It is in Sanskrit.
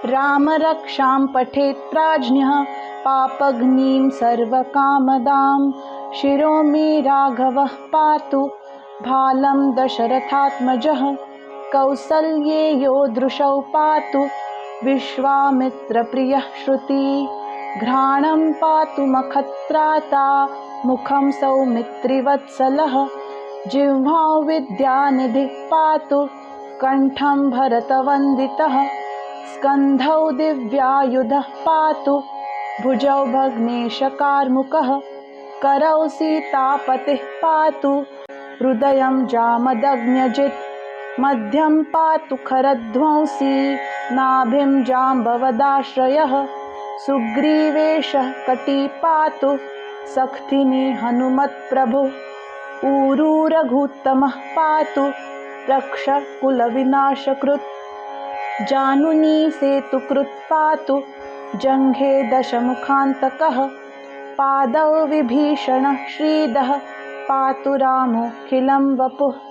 रामरक्षां पठेत् प्राज्ञः पापघ्नीं सर्वकामदां। शिरो मे राघवः पातु भालं दशरथात्मजः। कौसल्येयो दृशौ पातु विश्वामित्रप्रियः श्रुति। घ्राणं पातु मखत्राता मुखं सौमित्रिवत्सलः। जिह्वां विद्यानिधिः पातु कण्ठं भरतवन्दितः। स्कन्धौ दिव्यायुधः पातु भुजौ भग्नेशकार्मुकः। करौ सीतापतिः पातु हृदयं जामदग्न्यजित्। मध्यं पातु खरध्वंसी नाभिं जाम्बवदाश्रयः। सुग्रीवेशः कटी पातु सख्तिनी हनुमत्प्रभुः। ऊरू रघुत्तमः पातु रक्षकुलविनाशकृत्। जानुनी सेतुकृत् पातु जङ्घे दशमुखान्तकः। पादौ विभीषणः श्रीदः पातु रामोऽखिलं वपुः।